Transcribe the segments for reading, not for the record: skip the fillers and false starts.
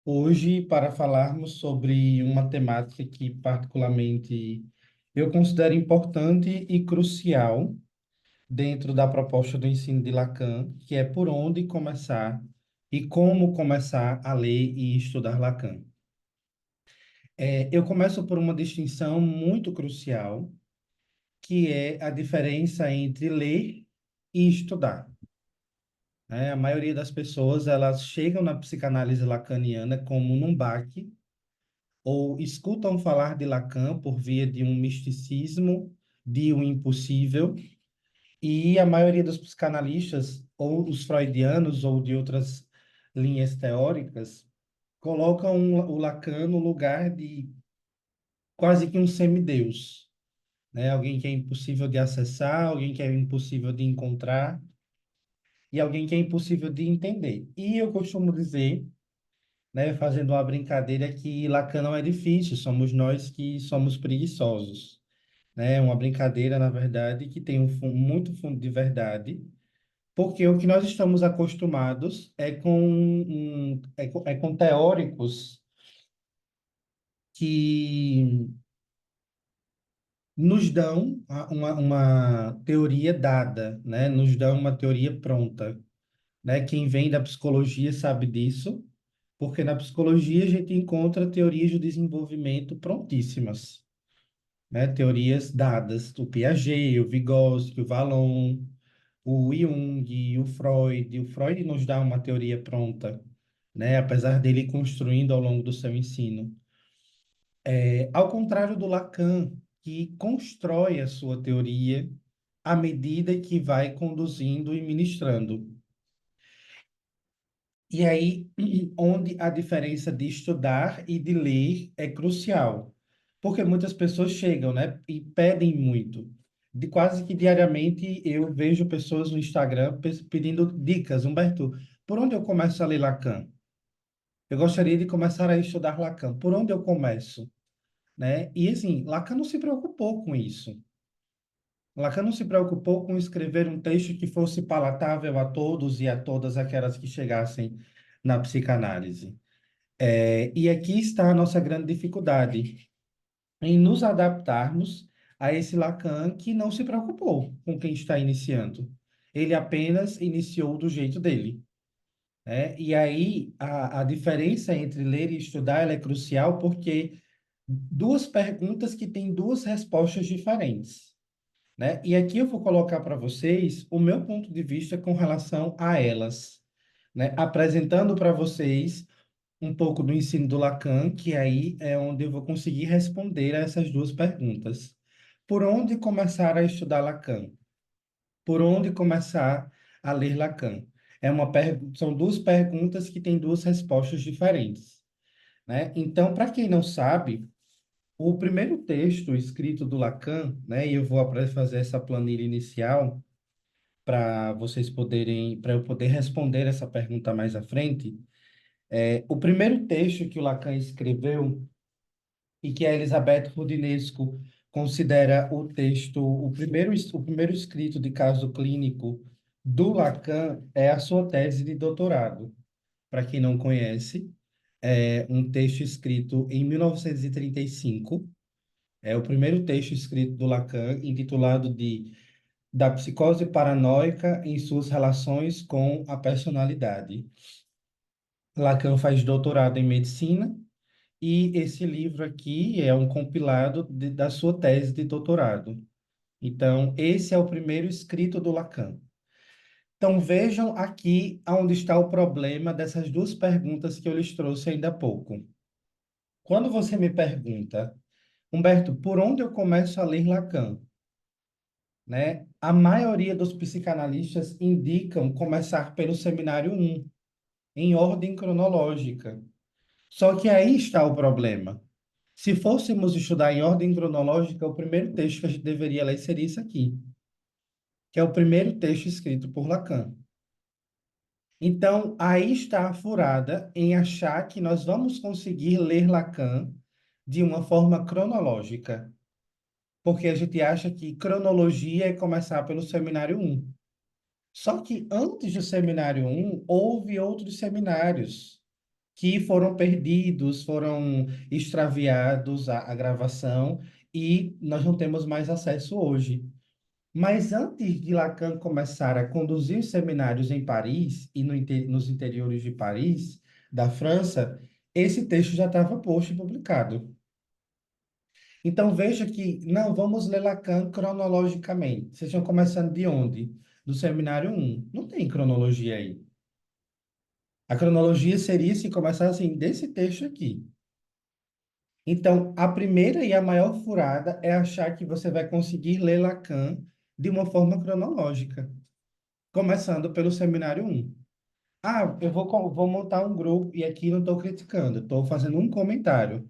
Hoje para falarmos sobre uma temática que particularmente eu considero importante e crucial dentro da proposta do ensino de Lacan, que é por onde começar e como começar a ler e estudar Lacan. Eu começo por uma distinção muito crucial, que é a diferença entre ler e estudar. A maioria das pessoas, elas chegam na psicanálise lacaniana como num baque, ou escutam falar de Lacan por via de um misticismo, de um impossível, e a maioria dos psicanalistas, ou os freudianos, ou de outras linhas teóricas, colocam o Lacan no lugar de quase que um semideus, né? Alguém que é impossível de acessar, alguém que é impossível de encontrar, e alguém que é impossível de entender. E eu costumo dizer, né, fazendo uma brincadeira, que Lacan não é difícil, somos nós que somos preguiçosos, né? Uma brincadeira, na verdade, que tem muito fundo de verdade, porque o que nós estamos acostumados é com teóricos que nos dão uma teoria dada, né? Nos dão uma teoria pronta, né? Quem vem da psicologia sabe disso, porque na psicologia a gente encontra teorias do desenvolvimento prontíssimas, né? Teorias dadas, o Piaget, o Vygotsky, o Vallon, o Jung, o Freud. O Freud nos dá uma teoria pronta, né? Apesar dele ir construindo ao longo do seu ensino. Ao contrário do Lacan, que constrói a sua teoria à medida que vai conduzindo e ministrando. E aí, onde a diferença de estudar e de ler é crucial. Porque muitas pessoas chegam, né, e pedem muito. De quase que diariamente eu vejo pessoas no Instagram pedindo dicas. Humberto, por onde eu começo a ler Lacan? Eu gostaria de começar a estudar Lacan. Por onde eu começo? Né? E assim, Lacan não se preocupou com isso. Lacan não se preocupou com escrever um texto que fosse palatável a todos e a todas aquelas que chegassem na psicanálise. E aqui está a nossa grande dificuldade, em nos adaptarmos a esse Lacan que não se preocupou com quem está iniciando. Ele apenas iniciou do jeito dele, né? E aí a diferença entre ler e estudar ela é crucial porque duas perguntas que têm duas respostas diferentes, né? E aqui eu vou colocar para vocês o meu ponto de vista com relação a elas, né? Apresentando para vocês um pouco do ensino do Lacan, que aí é onde eu vou conseguir responder a essas duas perguntas. Por onde começar a estudar Lacan? Por onde começar a ler Lacan? São duas perguntas que têm duas respostas diferentes, né? Então, para quem não sabe, o primeiro texto escrito do Lacan, né, e eu vou fazer essa planilha inicial para eu poder responder essa pergunta mais à frente. O primeiro texto que o Lacan escreveu e que a Elizabeth Roudinesco considera o primeiro escrito de caso clínico do Lacan é a sua tese de doutorado. Para quem não conhece, é um texto escrito em 1935. É o primeiro texto escrito do Lacan, intitulado de Da psicose paranoica em suas relações com a personalidade. Lacan faz doutorado em medicina e esse livro aqui é um compilado da sua tese de doutorado. Então, esse é o primeiro escrito do Lacan. Então, vejam aqui onde está o problema dessas duas perguntas que eu lhes trouxe ainda há pouco. Quando você me pergunta, Humberto, por onde eu começo a ler Lacan? Né? A maioria dos psicanalistas indicam começar pelo seminário 1, em ordem cronológica. Só que aí está o problema. Se fôssemos estudar em ordem cronológica, o primeiro texto que a gente deveria ler seria isso aqui, que é o primeiro texto escrito por Lacan. Então, aí está a furada em achar que nós vamos conseguir ler Lacan de uma forma cronológica, porque a gente acha que cronologia é começar pelo seminário 1. Só que antes do seminário 1, houve outros seminários que foram perdidos, foram extraviados a gravação e nós não temos mais acesso hoje. Mas antes de Lacan começar a conduzir os seminários em Paris e nos interiores de Paris, da França, esse texto já estava posto e publicado. Então veja que, não, vamos ler Lacan cronologicamente. Vocês estão começando de onde? Do seminário um. Não tem cronologia aí. A cronologia seria se começar assim, desse texto aqui. Então, a primeira e a maior furada é achar que você vai conseguir ler Lacan de uma forma cronológica, começando pelo seminário um. Ah, vou montar um grupo, e aqui não estou criticando, estou fazendo um comentário.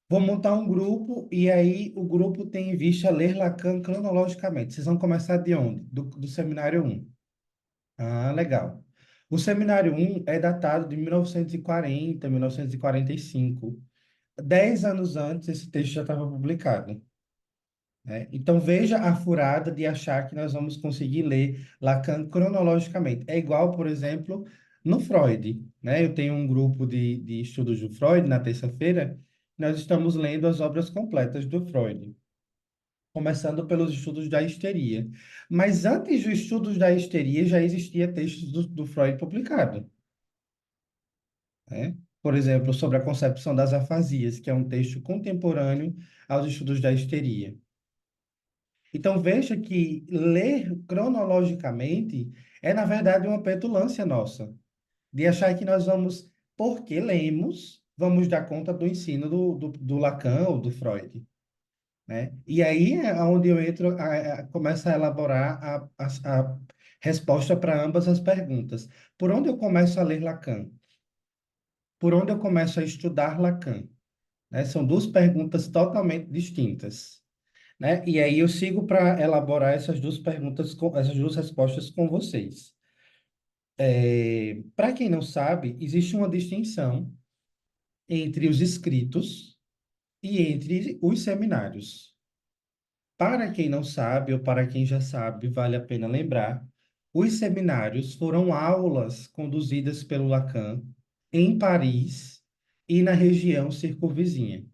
Vou montar um grupo, e aí o grupo tem em vista ler Lacan cronologicamente. Vocês vão começar de onde? Do seminário um. Ah, legal. O seminário um é datado de 1940, 1945. 10 anos antes, esse texto já estava publicado, né? Então, veja a furada de achar que nós vamos conseguir ler Lacan cronologicamente. É igual, por exemplo, no Freud, né? Eu tenho um grupo de estudos do Freud na terça-feira. Nós estamos lendo as obras completas do Freud, começando pelos estudos da histeria. Mas antes dos estudos da histeria, já existia textos do Freud publicado, né? Por exemplo, sobre a concepção das afasias, que é um texto contemporâneo aos estudos da histeria. Então, veja que ler cronologicamente é, na verdade, uma petulância nossa, de achar que nós vamos, porque lemos, vamos dar conta do ensino do Lacan ou do Freud, né? E aí é onde eu entro, começo a elaborar a resposta para ambas as perguntas. Por onde eu começo a ler Lacan? Por onde eu começo a estudar Lacan? Né? São duas perguntas totalmente distintas, né? E aí eu sigo para elaborar essas duas perguntas, essas duas respostas com vocês. Para quem não sabe, existe uma distinção entre os escritos e entre os seminários. Para quem não sabe, ou para quem já sabe, vale a pena lembrar, os seminários foram aulas conduzidas pelo Lacan em Paris e na região circunvizinha.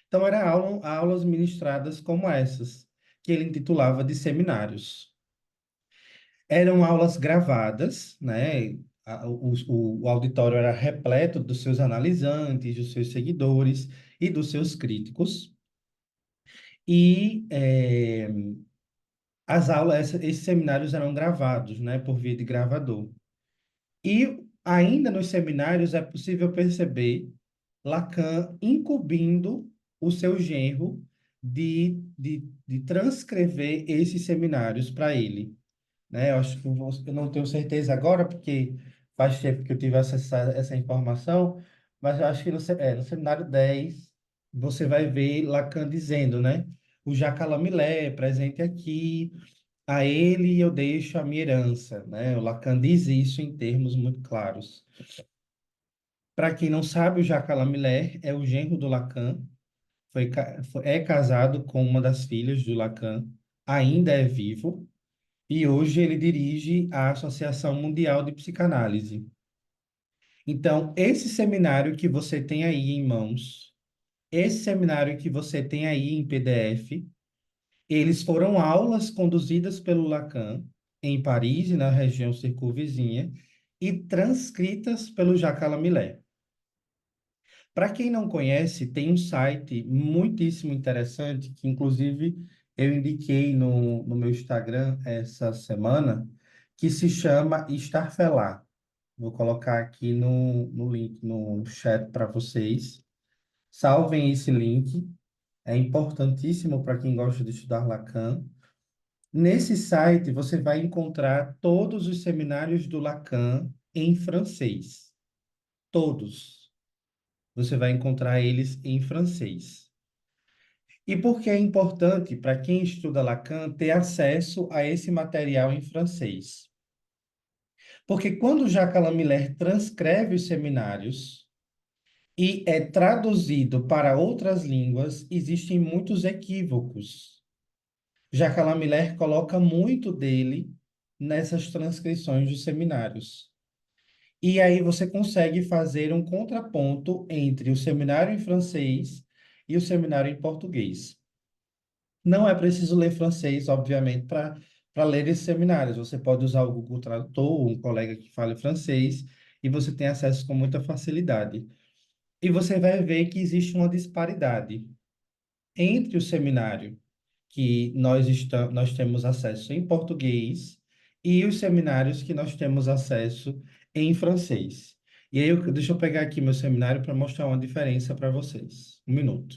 Então, eram aulas ministradas como essas, que ele intitulava de seminários. Eram aulas gravadas, né? O auditório era repleto dos seus analisantes, dos seus seguidores e dos seus críticos. E as aulas, esses seminários eram gravados, né? Por via de gravador. E ainda nos seminários é possível perceber Lacan incumbindo o seu genro de transcrever esses seminários para ele, né? Eu acho que eu não tenho certeza agora, porque faz tempo que eu tive acesso a essa informação, mas eu acho que no seminário 10 você vai ver Lacan dizendo, né? O Jacalamilé presente aqui, a ele eu deixo a minha herança, né? O Lacan diz isso em termos muito claros. Para quem não sabe, o Jacalamilé é o genro do Lacan, é casado com uma das filhas do Lacan, ainda é vivo, e hoje ele dirige a Associação Mundial de Psicanálise. Então, esse seminário que você tem aí em mãos, esse seminário que você tem aí em PDF, eles foram aulas conduzidas pelo Lacan em Paris e na região circunvizinha e transcritas pelo Jacques Lamillet. Para quem não conhece, tem um site muitíssimo interessante, que inclusive eu indiquei no meu Instagram essa semana, que se chama Starfelar. Vou colocar aqui no link, no chat para vocês. Salvem esse link, é importantíssimo para quem gosta de estudar Lacan. Nesse site você vai encontrar todos os seminários do Lacan em francês. Todos. Você vai encontrar eles em francês. E por que é importante para quem estuda Lacan ter acesso a esse material em francês? Porque quando Jacques Lamillard transcreve os seminários e é traduzido para outras línguas, existem muitos equívocos. Jacques Lamillard coloca muito dele nessas transcrições dos seminários. E aí você consegue fazer um contraponto entre o seminário em francês e o seminário em português. Não é preciso ler francês, obviamente, para ler esses seminários. Você pode usar o Google Tradutor, um colega que fale francês, e você tem acesso com muita facilidade. E você vai ver que existe uma disparidade entre o seminário que nós temos acesso em português e os seminários que nós temos acesso em francês. E aí, deixa eu pegar aqui meu seminário para mostrar uma diferença para vocês. Um minuto.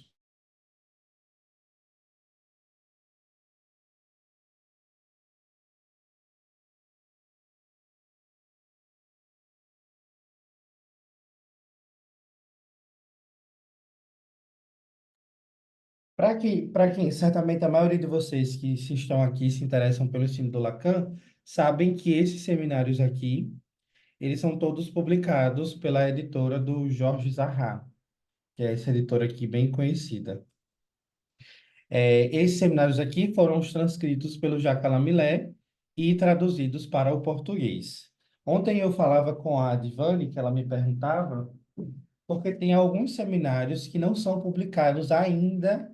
Para quem, certamente a maioria de vocês que se estão aqui se interessam pelo ensino do Lacan, sabem que esses seminários aqui, eles são todos publicados pela editora do Jorge Zarra, que é essa editora aqui bem conhecida. Esses seminários aqui foram transcritos pelo Jacques Lamillet e traduzidos para o português. Ontem eu falava com a Adivane, que ela me perguntava, porque tem alguns seminários que não são publicados ainda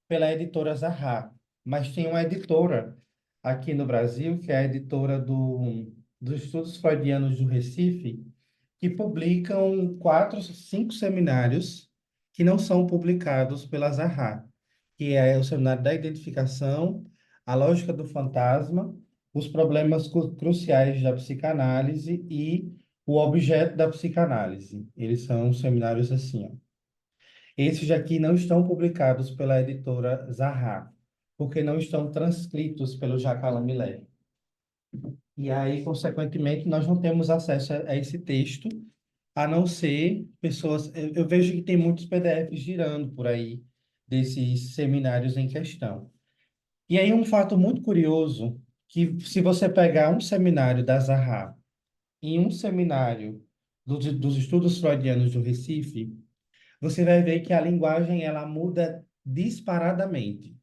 pela editora Zarra, mas tem uma editora aqui no Brasil, que é a editora dos Estudos Freudianos do Recife, que publicam 4, 5 seminários que não são publicados pela Zaha, que é o seminário da identificação, a lógica do fantasma, os problemas cruciais da psicanálise e o objeto da psicanálise. Eles são seminários assim, ó. Esses aqui não estão publicados pela editora Zaha, porque não estão transcritos pelo Jacques Lamillet. E aí, consequentemente, nós não temos acesso a esse texto, a não ser pessoas. Eu vejo que tem muitos PDFs girando por aí, desses seminários em questão. E aí, um fato muito curioso, que se você pegar um seminário da Zaha e um seminário dos estudos freudianos do Recife, você vai ver que a linguagem ela muda disparadamente.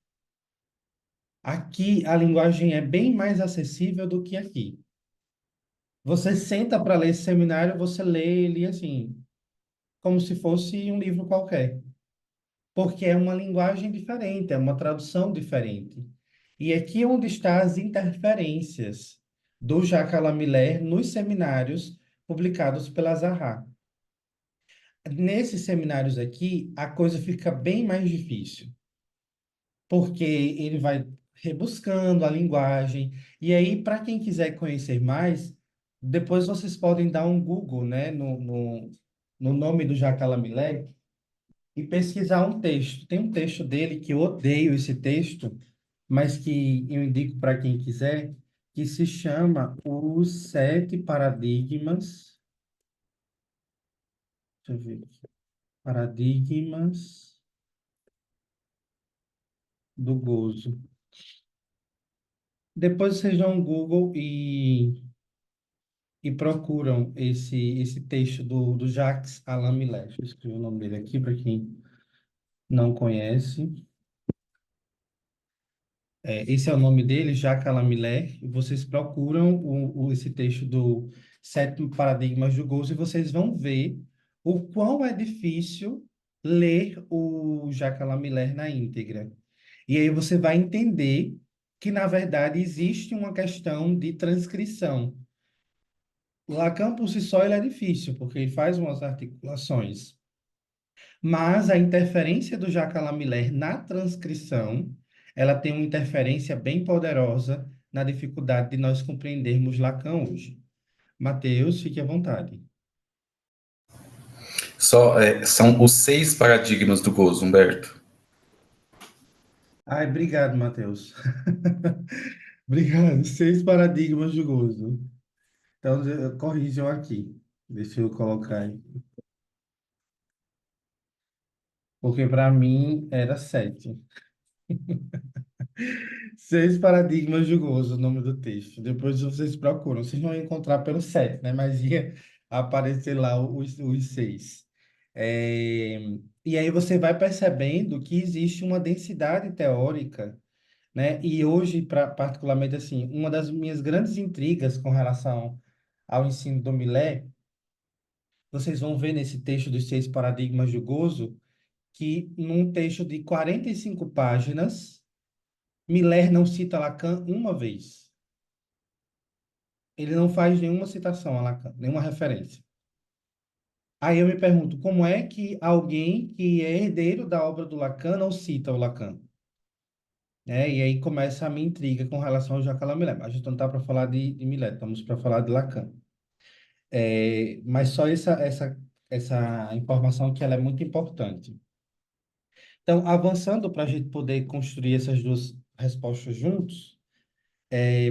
Aqui, a linguagem é bem mais acessível do que aqui. Você senta para ler esse seminário, você lê ele assim, como se fosse um livro qualquer, porque é uma linguagem diferente, é uma tradução diferente. E aqui é onde estão as interferências do Jacques Lamillard nos seminários publicados pela Zaha. Nesses seminários aqui, a coisa fica bem mais difícil, porque ele vai rebuscando a linguagem. E aí, para quem quiser conhecer mais, depois vocês podem dar um Google, né, no nome do Jacques Lamillard e pesquisar um texto. Tem um texto dele que eu odeio esse texto, mas que eu indico para quem quiser, que se chama Os Sete Paradigmas. Deixa eu ver aqui. Paradigmas do gozo. Depois vocês dão um Google e procuram esse texto do Jacques Alain Millet. Deixa eu escrever o nome dele aqui para quem não conhece. Esse é o nome dele, Jacques Alain Millet. E vocês procuram esse texto do Sétimo Paradigmas do Gozo e vocês vão ver o quão é difícil ler o Jacques Alain Millet na íntegra. E aí você vai entender que, na verdade, existe uma questão de transcrição. O Lacan, por si só, ele é difícil, porque ele faz umas articulações. Mas a interferência do Jacques Lamillard na transcrição, ela tem uma interferência bem poderosa na dificuldade de nós compreendermos Lacan hoje. Mateus, fique à vontade. São os 6 paradigmas do gozo, Humberto. Ai, obrigado, Mateus. Obrigado. 6 paradigmas do gozo. Então, corrijam aqui. Deixa eu colocar aí. Porque para mim era 7. 6 paradigmas de gozo, o nome do texto. Depois vocês procuram. Vocês vão encontrar pelo 7, né? Mas ia aparecer lá os 6. É, E aí você vai percebendo que existe uma densidade teórica, né? E hoje, particularmente assim, uma das minhas grandes intrigas com relação ao ensino do Millet vocês vão ver nesse texto dos seis paradigmas do gozo que num texto de 45 páginas, Miller não cita Lacan uma vez. Ele não faz nenhuma citação a Lacan, nenhuma referência. Aí eu me pergunto, como é que alguém que é herdeiro da obra do Lacan não cita o Lacan? E aí começa a minha intriga com relação ao Jacques Lamillard. A gente não está para falar de Millet, estamos para falar de Lacan. Mas só essa informação que ela é muito importante. Então, avançando para a gente poder construir essas duas respostas juntos,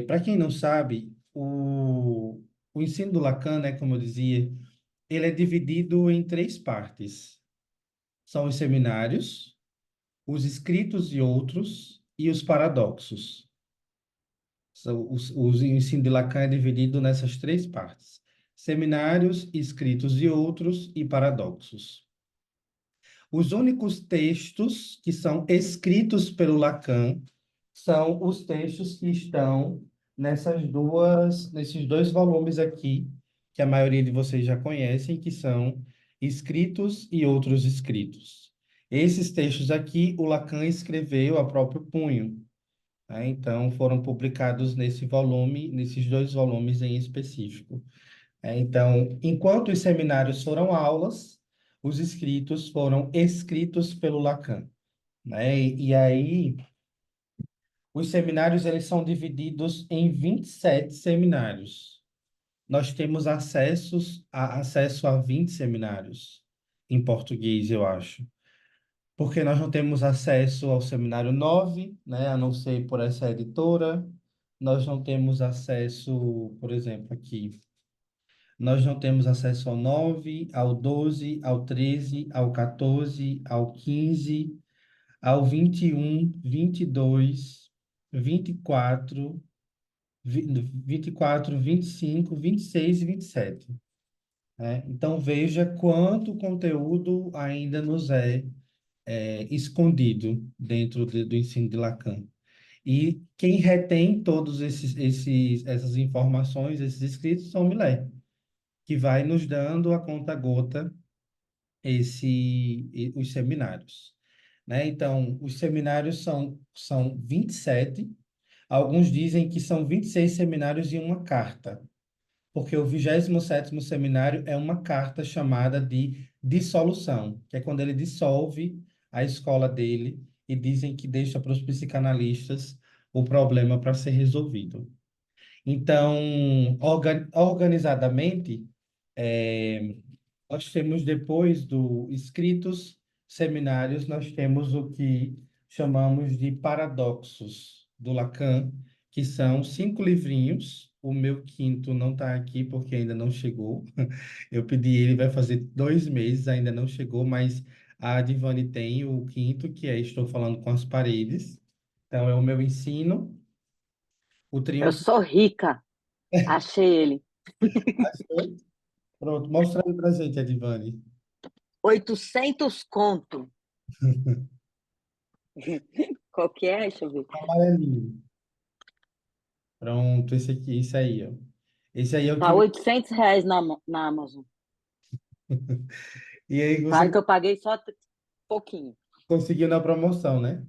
para quem não sabe, o ensino do Lacan, né, como eu dizia, ele é dividido em três partes. São os seminários, os escritos e outros e os paradoxos. O ensino de Lacan é dividido nessas três partes: seminários, escritos e outros e paradoxos. Os únicos textos que são escritos pelo Lacan são os textos que estão nesses dois volumes aqui, que a maioria de vocês já conhecem, que são Escritos e Outros Escritos. Esses textos aqui, o Lacan escreveu a próprio punho, né? Então, foram publicados nesse volume, nesses dois volumes em específico. Então, enquanto os seminários foram aulas, os escritos foram escritos pelo Lacan, né? E aí, os seminários, eles são divididos em 27 seminários. Nós temos acesso a 20 seminários, em português, eu acho. Porque nós não temos acesso ao seminário 9, né, a não ser por essa editora. Nós não temos acesso, por exemplo, aqui, nós não temos acesso ao 9, ao 12, ao 13, ao 14, ao 15, ao 21, 22, 24, 24, 25, 26 e 27. Né? Então, veja quanto conteúdo ainda nos é escondido dentro do ensino de Lacan. E quem retém todos essas informações, esses escritos, são Millet, que vai nos dando a conta-gota os seminários. Né? Então, os seminários são 27. Alguns dizem que são 26 seminários e uma carta, porque o 27º seminário é uma carta chamada de dissolução, que é quando ele dissolve a escola dele e dizem que deixa para os psicanalistas o problema para ser resolvido. Então, organizadamente, é, nós temos depois do escritos seminários, nós temos o que chamamos de paradoxos do Lacan, que são 5 livrinhos. O meu quinto não está aqui porque ainda não chegou. Eu pedi ele, vai fazer 2 meses, ainda não chegou, mas a Divane tem o quinto, que é Estou Falando com as Paredes. Então, é o meu ensino, o Eu triunfo. sou rica. Achei ele. Pronto, mostra aí pra gente, Edivane. 800 conto. Qual que é? Deixa eu ver. Amarelinho. Pronto, esse aqui, esse aí, ó. Esse aí é o que Tá R$ 800 na Amazon. E aí Claro você que eu paguei só pouquinho. conseguiu na promoção, né?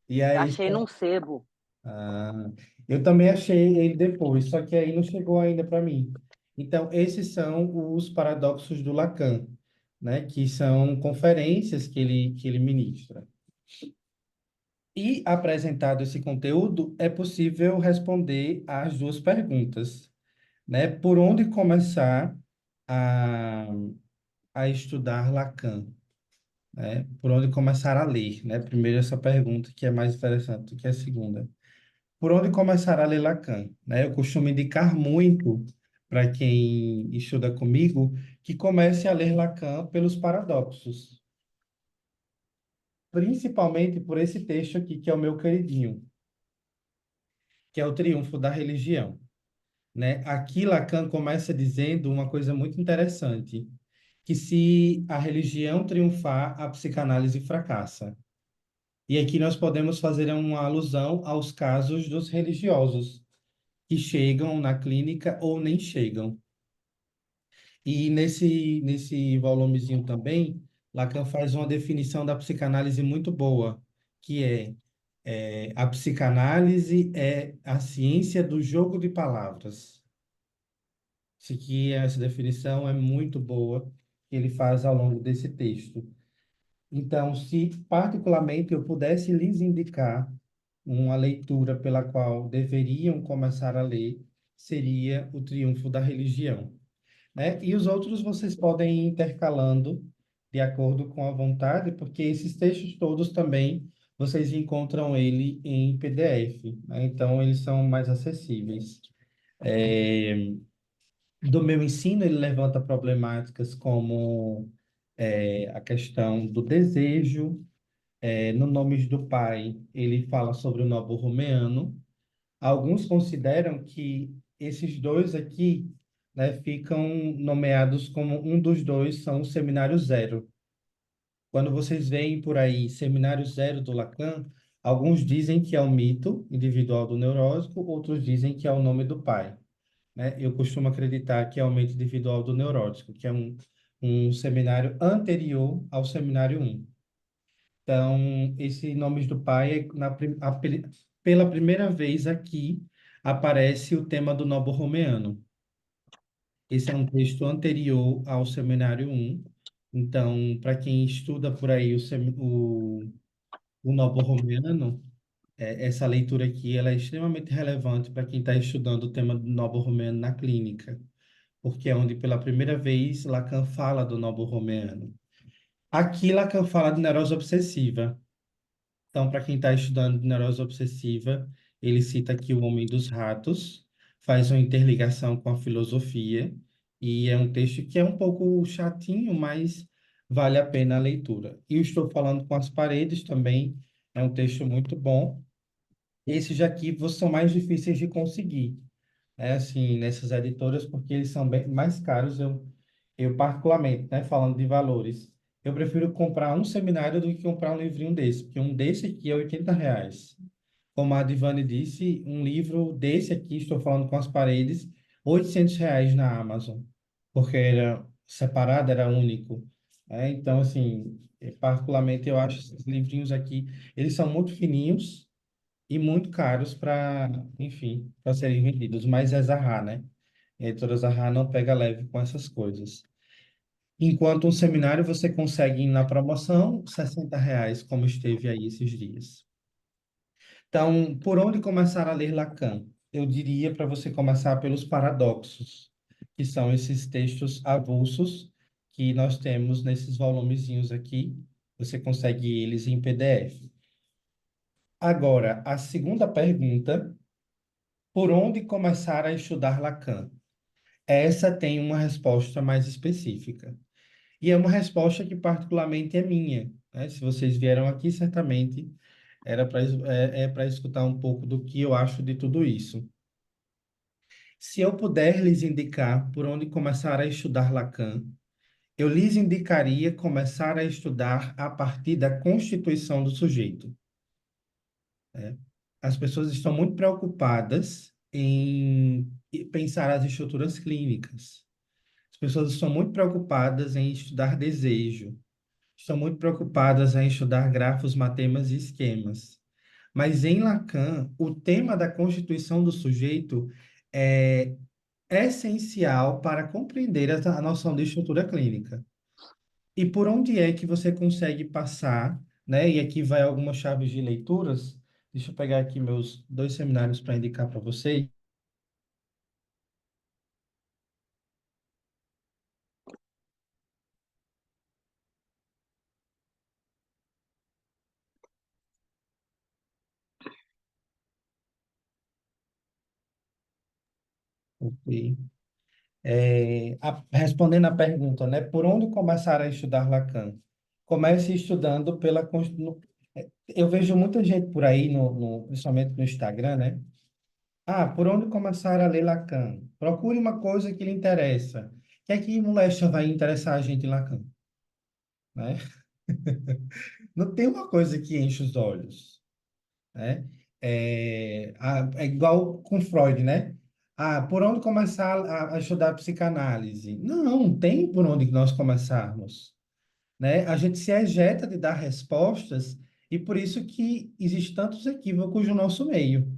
E Eu aí, achei num sebo. ah, eu também achei ele depois, só que aí não chegou ainda para mim. Então, esses são os paradoxos do Lacan, né? Que são conferências que ele ministra. E apresentado esse conteúdo, é possível responder às duas perguntas, né? Por onde começar a, a estudar Lacan, né? Por onde começar a ler, né? Primeiro essa pergunta que é mais interessante do que a segunda. Por onde começar a ler Lacan, né? Eu costumo indicar muito para quem estuda comigo que comece a ler Lacan pelos paradoxos, principalmente por esse texto aqui que é o meu queridinho, que é o Triunfo da Religião, né? Aqui Lacan começa dizendo uma coisa muito interessante, que se a religião triunfar, a psicanálise fracassa. E aqui nós podemos fazer uma alusão aos casos dos religiosos, que chegam na clínica ou nem chegam. E nesse volumezinho também, Lacan faz uma definição da psicanálise muito boa, que a psicanálise é a ciência do jogo de palavras. Essa definição é muito boa, que ele faz ao longo desse texto. Então, se particularmente eu pudesse lhes indicar uma leitura pela qual deveriam começar a ler, seria O Triunfo da Religião, né? E os outros vocês podem ir intercalando de acordo com a vontade, porque esses textos todos também vocês encontram ele em PDF, né? Então eles são mais acessíveis. Do meu ensino, ele levanta problemáticas como a questão do desejo. No Nomes do Pai, ele fala sobre o nobo romeano. Alguns consideram que esses dois aqui, né, ficam nomeados como um dos dois são o Seminário Zero. Quando vocês veem por aí Seminário Zero do Lacan, alguns dizem que é o mito individual do neurótico, outros dizem que é o nome do pai, né? Eu costumo acreditar que é o mito individual do neurótico, que é um seminário anterior ao Seminário Um. Então, esse Nomes do Pai, pela primeira vez aqui, aparece o tema do Nobo Romeano. Esse é um texto anterior ao Seminário Um. Então, para quem estuda por aí o Nobo Romeano, essa leitura aqui ela é extremamente relevante para quem está estudando o tema do Nobo Romeano na clínica, porque é onde pela primeira vez Lacan fala do Nobo Romeano. Aqui Lacan fala de neurose obsessiva. Então, para quem está estudando neurose obsessiva, ele cita aqui o Homem dos Ratos, faz uma interligação com a filosofia, e é um texto que é um pouco chatinho, mas vale a pena a leitura. E o Estou Falando com as Paredes também é um texto muito bom. Esses aqui são mais difíceis de conseguir, assim, nessas editoras, porque eles são bem mais caros. Eu particularmente, né, falando de valores, eu prefiro comprar um seminário do que comprar um livrinho desse, porque um desse aqui é R$ 80. Como a Divane disse, um livro desse aqui, estou falando com as paredes, R$ 800 na Amazon, porque era separado, era único. Então, assim, particularmente eu acho esses livrinhos aqui, eles são muito fininhos e muito caros para, enfim, para serem vendidos, mas é Zahar, né? A editora Zahar não pega leve com essas coisas. Enquanto um seminário você consegue ir na promoção, R$ 60, como esteve aí esses dias. Então, por onde começar a ler Lacan? Eu diria para você começar pelos paradoxos, que são esses textos avulsos que nós temos nesses volumezinhos aqui. Você consegue eles em PDF. Agora, a segunda pergunta, por onde começar a estudar Lacan? Essa tem uma resposta mais específica. E é uma resposta que particularmente é minha, né? Se vocês vieram aqui, certamente era para escutar um pouco do que eu acho de tudo isso. Se eu puder lhes indicar por onde começar a estudar Lacan, eu lhes indicaria começar a estudar a partir da constituição do sujeito, né? As pessoas estão muito preocupadas em pensar as estruturas clínicas. As pessoas estão muito preocupadas em estudar desejo, estão muito preocupadas em estudar grafos, matemas e esquemas. Mas em Lacan, o tema da constituição do sujeito é essencial para compreender a noção de estrutura clínica. E por onde é que você consegue passar, né? E aqui vai algumas chaves de leituras. Deixa eu pegar aqui meus dois seminários para indicar para vocês. Ok. Respondendo à pergunta, né? Por onde começar a estudar Lacan? Comece estudando eu vejo muita gente por aí, principalmente no Instagram, né? Ah, por onde começar a ler Lacan? Procure uma coisa que lhe interessa. O que é que molesta vai interessar a gente em Lacan, né? Não tem uma coisa que enche os olhos, né? É igual com Freud, né? por onde começar a estudar psicanálise? Não, tem por onde nós começarmos, né? A gente se ejeta de dar respostas e por isso que existem tantos equívocos no nosso meio,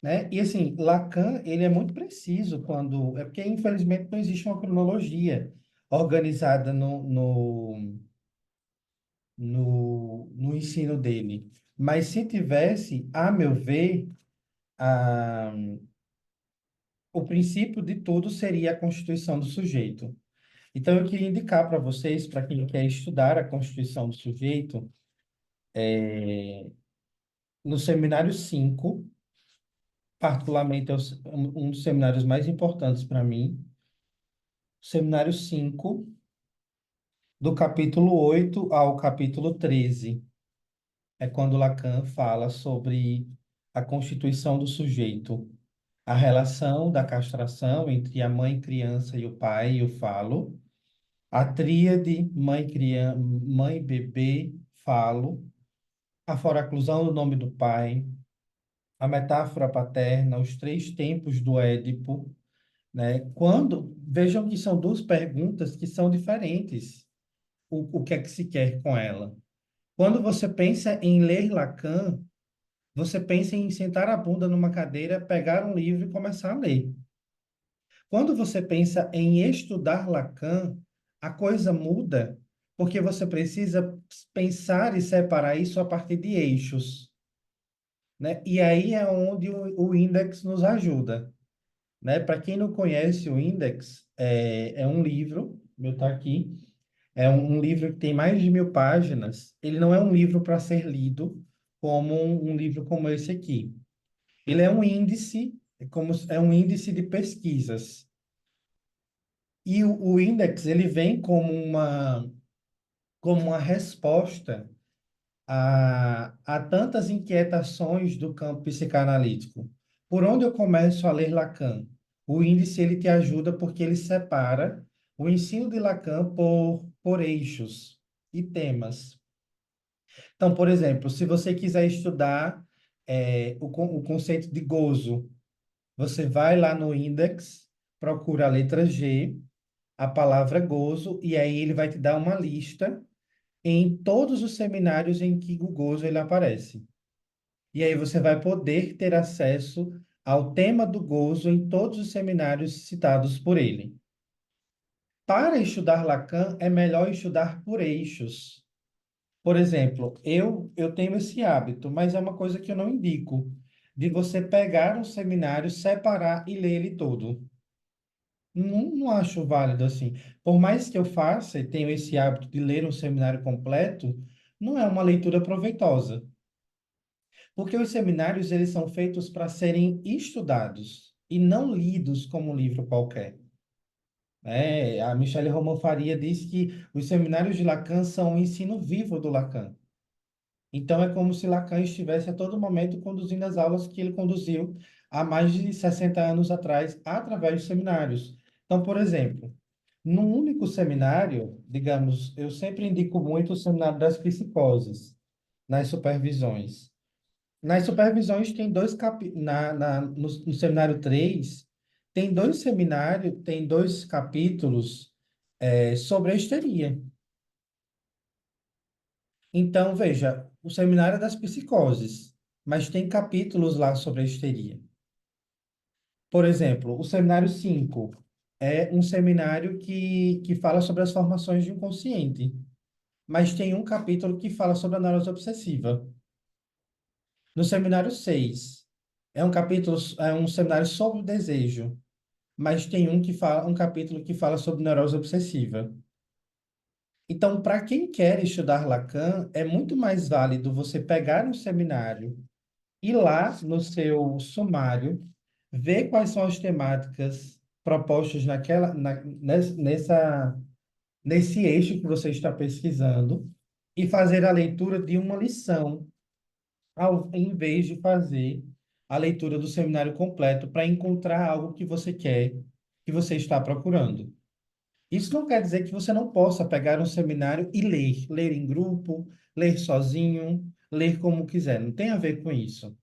né? E assim, Lacan, ele é muito preciso quando... É porque, infelizmente, não existe uma cronologia organizada no ensino dele. Mas se tivesse, a meu ver, a, o princípio de tudo seria a constituição do sujeito. Então, eu queria indicar para vocês, para quem quer estudar a constituição do sujeito, no seminário 5, particularmente é um dos seminários mais importantes para mim, seminário 5, do capítulo 8 ao capítulo 13. É quando Lacan fala sobre a constituição do sujeito, a relação da castração entre a mãe criança e o pai e o falo, a tríade mãe criança, mãe bebê, falo, a foraclusão do nome do pai, a metáfora paterna, os três tempos do Édipo, né? Quando vejam que são duas perguntas que são diferentes. O que é que se quer com ela? Quando você pensa em ler Lacan, você pensa em sentar a bunda numa cadeira, pegar um livro e começar a ler. Quando você pensa em estudar Lacan, a coisa muda, porque você precisa pensar e separar isso a partir de eixos, né? E aí é onde o Index nos ajuda, né? Para quem não conhece o Index, é um livro, meu tá aqui, é um livro que tem mais de 1.000 páginas. Ele não é um livro para ser lido como um livro como esse aqui. Ele é um índice, é um índice de pesquisas. E o Index, ele vem como uma resposta a tantas inquietações do campo psicanalítico. Por onde eu começo a ler Lacan? O índice, ele te ajuda porque ele separa o ensino de Lacan por eixos e temas. Então, por exemplo, se você quiser estudar o conceito de gozo, você vai lá no Index, procura a letra G, a palavra gozo, e aí ele vai te dar uma lista em todos os seminários em que o gozo ele aparece. E aí você vai poder ter acesso ao tema do gozo em todos os seminários citados por ele. Para estudar Lacan, é melhor estudar por eixos. Por exemplo, eu tenho esse hábito, mas é uma coisa que eu não indico, de você pegar um seminário, separar e ler ele todo. Não acho válido assim. Por mais que eu faça e tenho esse hábito de ler um seminário completo, não é uma leitura proveitosa. Porque os seminários, eles são feitos para serem estudados e não lidos como um livro qualquer. A Michelle Romão Faria diz que os seminários de Lacan são o ensino vivo do Lacan. Então, é como se Lacan estivesse a todo momento conduzindo as aulas que ele conduziu há mais de 60 anos atrás, através dos seminários. Então, por exemplo, num único seminário, digamos, eu sempre indico muito o seminário das psicoses, nas supervisões. Nas supervisões tem dois no seminário 3 tem dois capítulos sobre a histeria. Então, veja, o seminário é das psicoses, mas tem capítulos lá sobre a histeria. Por exemplo, o seminário 5 é um seminário que fala sobre as formações de um consciente, mas tem um capítulo que fala sobre a neurose obsessiva. No seminário 6 é um seminário sobre o desejo, mas tem um capítulo que fala sobre neurose obsessiva. Então, para quem quer estudar Lacan, é muito mais válido você pegar um seminário, ir lá no seu sumário, ver quais são as temáticas propostas nesse eixo que você está pesquisando e fazer a leitura de uma lição, em vez de fazer a leitura do seminário completo para encontrar algo que você quer, que você está procurando. Isso não quer dizer que você não possa pegar um seminário e ler em grupo, ler sozinho, ler como quiser, não tem a ver com isso.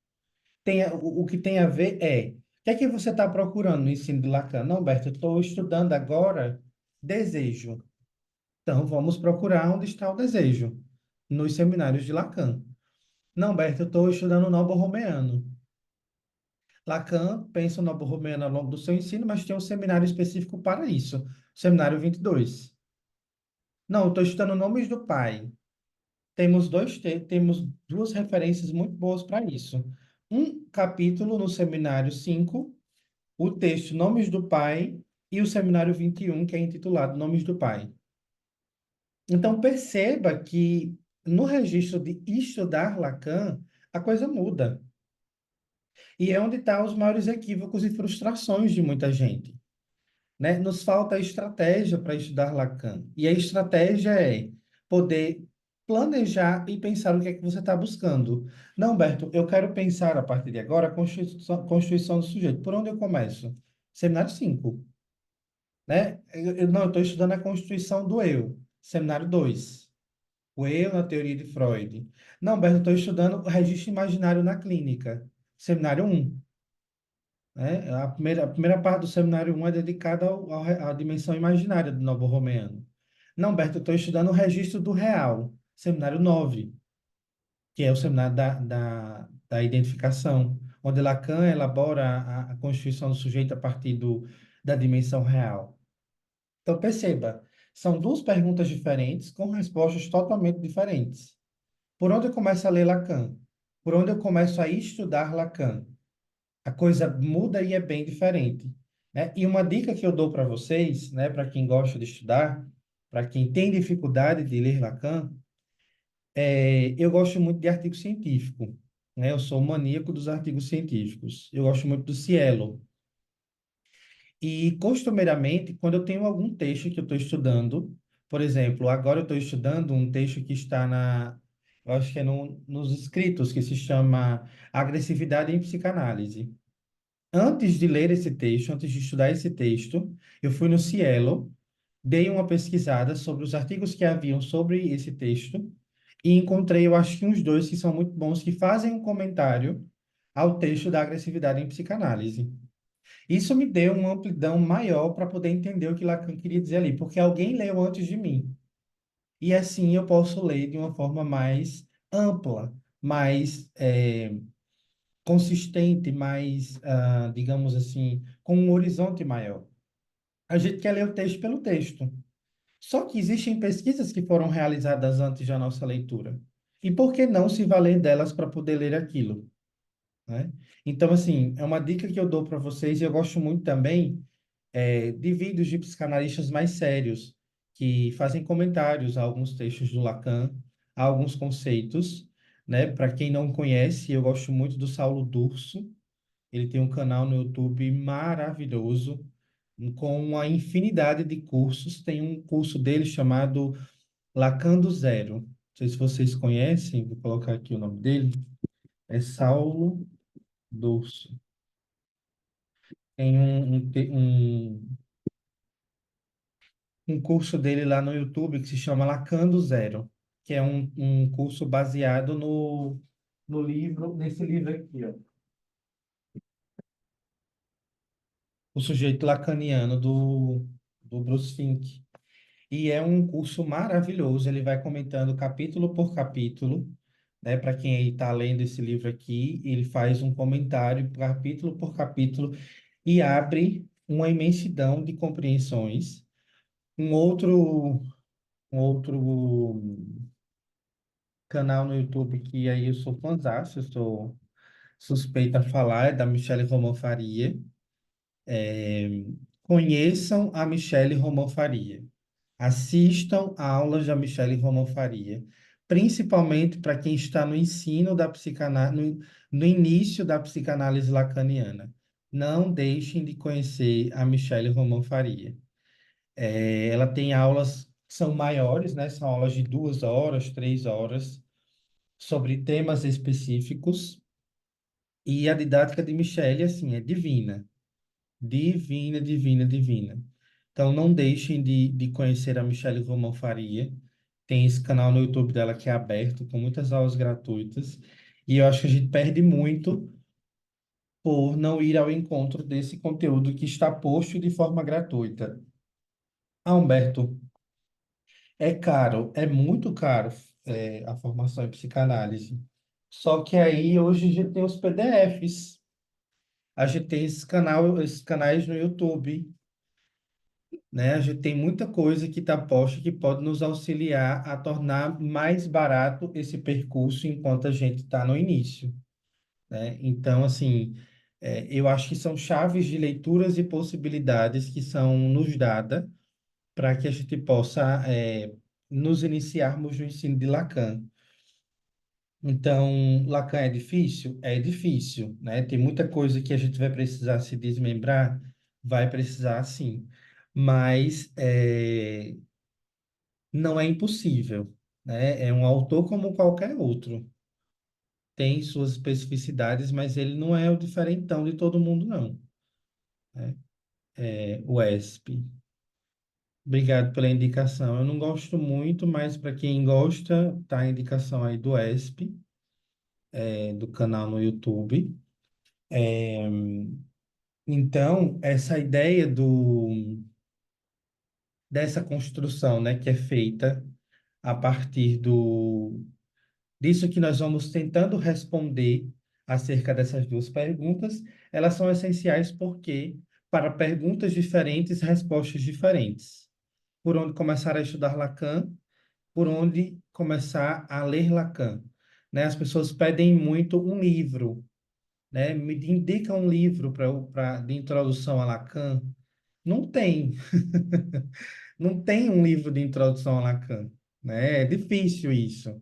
O que tem a ver é que é que você está procurando no ensino de Lacan? Não, Berta, eu estou estudando agora desejo. Então, vamos procurar onde está o desejo, nos seminários de Lacan. Não, Berta, eu estou estudando o nobo-romeano. Lacan pensa o nobo-romeano ao longo do seu ensino, mas tem um seminário específico para isso, o seminário 22. Não, eu estou estudando Nomes do Pai. Temos duas referências muito boas para isso. Um capítulo no seminário 5, o texto Nomes do Pai, e o seminário 21, que é intitulado Nomes do Pai. Então, perceba que no registro de estudar Lacan, a coisa muda. E é onde estão os maiores equívocos e frustrações de muita gente, né? Nos falta estratégia para estudar Lacan. E a estratégia é poder planejar e pensar o que é que você está buscando. Não, Berto, eu quero pensar a partir de agora a constituição do sujeito. Por onde eu começo? Seminário 5, né? Não, eu estou estudando a constituição do eu. Seminário 2. O eu na teoria de Freud. Não, Berto, eu estou estudando o registro imaginário na clínica. Seminário 1. Né? A primeira parte do seminário 1 é dedicada à dimensão imaginária do Novo Romeano. Não, Berto, eu estou estudando o registro do real, seminário 9, que é o seminário da identificação, onde Lacan elabora a constituição do sujeito a partir da dimensão real. Então, perceba, são duas perguntas diferentes com respostas totalmente diferentes. Por onde eu começo a ler Lacan? Por onde eu começo a estudar Lacan? A coisa muda e é bem diferente, né? E uma dica que eu dou para vocês, né, para quem gosta de estudar, para quem tem dificuldade de ler Lacan, eu gosto muito de artigo científico, né? Eu sou maníaco dos artigos científicos. Eu gosto muito do Cielo. E, costumeiramente, quando eu tenho algum texto que eu estou estudando, por exemplo, agora eu estou estudando um texto que está eu acho que é nos escritos, que se chama Agressividade em Psicanálise. Antes de ler esse texto, antes de estudar esse texto, eu fui no Cielo, dei uma pesquisada sobre os artigos que haviam sobre esse texto e encontrei, eu acho que uns dois que são muito bons, que fazem um comentário ao texto da agressividade em psicanálise. Isso me deu uma amplidão maior para poder entender o que Lacan queria dizer ali, porque alguém leu antes de mim. E assim eu posso ler de uma forma mais ampla, mais consistente, mais, digamos assim, com um horizonte maior. A gente quer ler o texto pelo texto. Só que existem pesquisas que foram realizadas antes da nossa leitura. E por que não se valer delas para poder ler aquilo, né? Então, assim, é uma dica que eu dou para vocês, e eu gosto muito também de vídeos de psicanalistas mais sérios, que fazem comentários a alguns textos do Lacan, a alguns conceitos, né? Para quem não conhece, eu gosto muito do Saulo Durso. Ele tem um canal no YouTube maravilhoso, com uma infinidade de cursos. Tem um curso dele chamado Lacan do Zero. Não sei se vocês conhecem, vou colocar aqui o nome dele. É Saulo Durso. Tem um curso dele lá no YouTube que se chama Lacan do Zero, que é um curso baseado no livro, nesse livro aqui, ó. O Sujeito Lacaniano, do Bruce Fink. E é um curso maravilhoso, ele vai comentando capítulo por capítulo, né? Para quem está lendo esse livro aqui, ele faz um comentário capítulo por capítulo e abre uma imensidão de compreensões. Um outro, um outro canal no YouTube que aí eu sou fãzaço, eu sou suspeita a falar, é da Michelle Romão Faria. Conheçam a Michelle Romão Faria. Assistam a aulas da Michelle Romão Faria, principalmente para quem está no ensino da psicanálise, no início da psicanálise lacaniana. Não deixem de conhecer a Michelle Romão Faria. Ela tem aulas que são maiores, né? São aulas de 2 horas, 3 horas, sobre temas específicos. E a didática de Michelle, assim, é divina. Divina, divina, divina. Então, não deixem de conhecer a Michelle Romão Faria. Tem esse canal no YouTube dela que é aberto, com muitas aulas gratuitas. E eu acho que a gente perde muito por não ir ao encontro desse conteúdo que está posto de forma gratuita. Ah, Humberto, é caro, é muito caro, a formação em psicanálise. Só que aí hoje a gente tem os PDFs, a gente tem esses canais no YouTube, né? A gente tem muita coisa que está posta que pode nos auxiliar a tornar mais barato esse percurso enquanto a gente está no início, né? Então, assim, eu acho que são chaves de leituras e possibilidades que são nos dadas para que a gente possa, nos iniciarmos no ensino de Lacan. Então, Lacan é difícil? É difícil, né? Tem muita coisa que a gente vai precisar se desmembrar, vai precisar sim, mas não é impossível, né? É um autor como qualquer outro. Tem suas especificidades, mas ele não é o diferentão de todo mundo, não. Né? O ESP. Obrigado pela indicação. Eu não gosto muito, mas para quem gosta, tá a indicação aí do ESP, do canal no YouTube. Então, essa ideia dessa construção, né, que é feita a partir disso que nós vamos tentando responder acerca dessas duas perguntas, elas são essenciais porque, para perguntas diferentes, respostas diferentes. Por onde começar a estudar Lacan, por onde começar a ler Lacan. Né? As pessoas pedem muito um livro, né? Me indica um livro de introdução a Lacan. Não tem. Não tem um livro de introdução a Lacan, né? É difícil isso.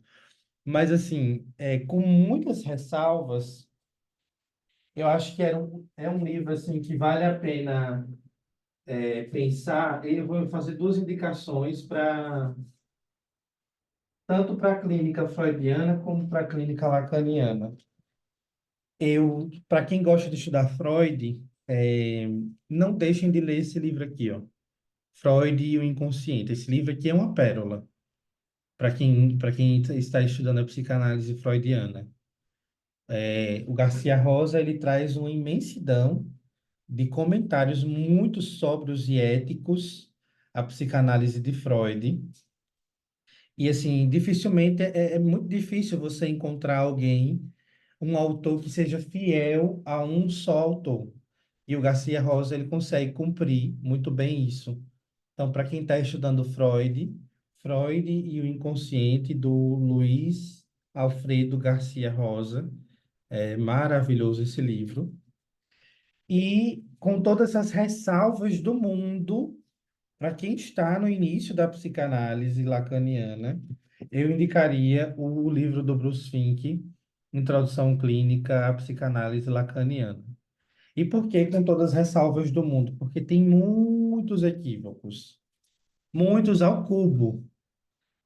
Mas, assim, com muitas ressalvas, eu acho que é um livro, assim, que vale a pena pensar. Eu vou fazer duas indicações tanto para a clínica freudiana como para a clínica lacaniana. Para quem gosta de estudar Freud, não deixem de ler esse livro aqui, ó. Freud e o Inconsciente. Esse livro aqui é uma pérola para quem está estudando a psicanálise freudiana. O Garcia Rosa ele traz uma imensidão de comentários muito sóbrios e éticos à psicanálise de Freud. E assim, dificilmente é muito difícil você encontrar alguém, um autor que seja fiel a um só autor. E o Garcia Rosa ele consegue cumprir muito bem isso. Então, para quem está estudando Freud e o Inconsciente, do Luiz Alfredo Garcia Rosa, é maravilhoso esse livro. E com todas as ressalvas do mundo, para quem está no início da psicanálise lacaniana, eu indicaria o livro do Bruce Fink, Introdução Clínica à Psicanálise Lacaniana. E por que com todas as ressalvas do mundo? Porque tem muitos equívocos, muitos ao cubo,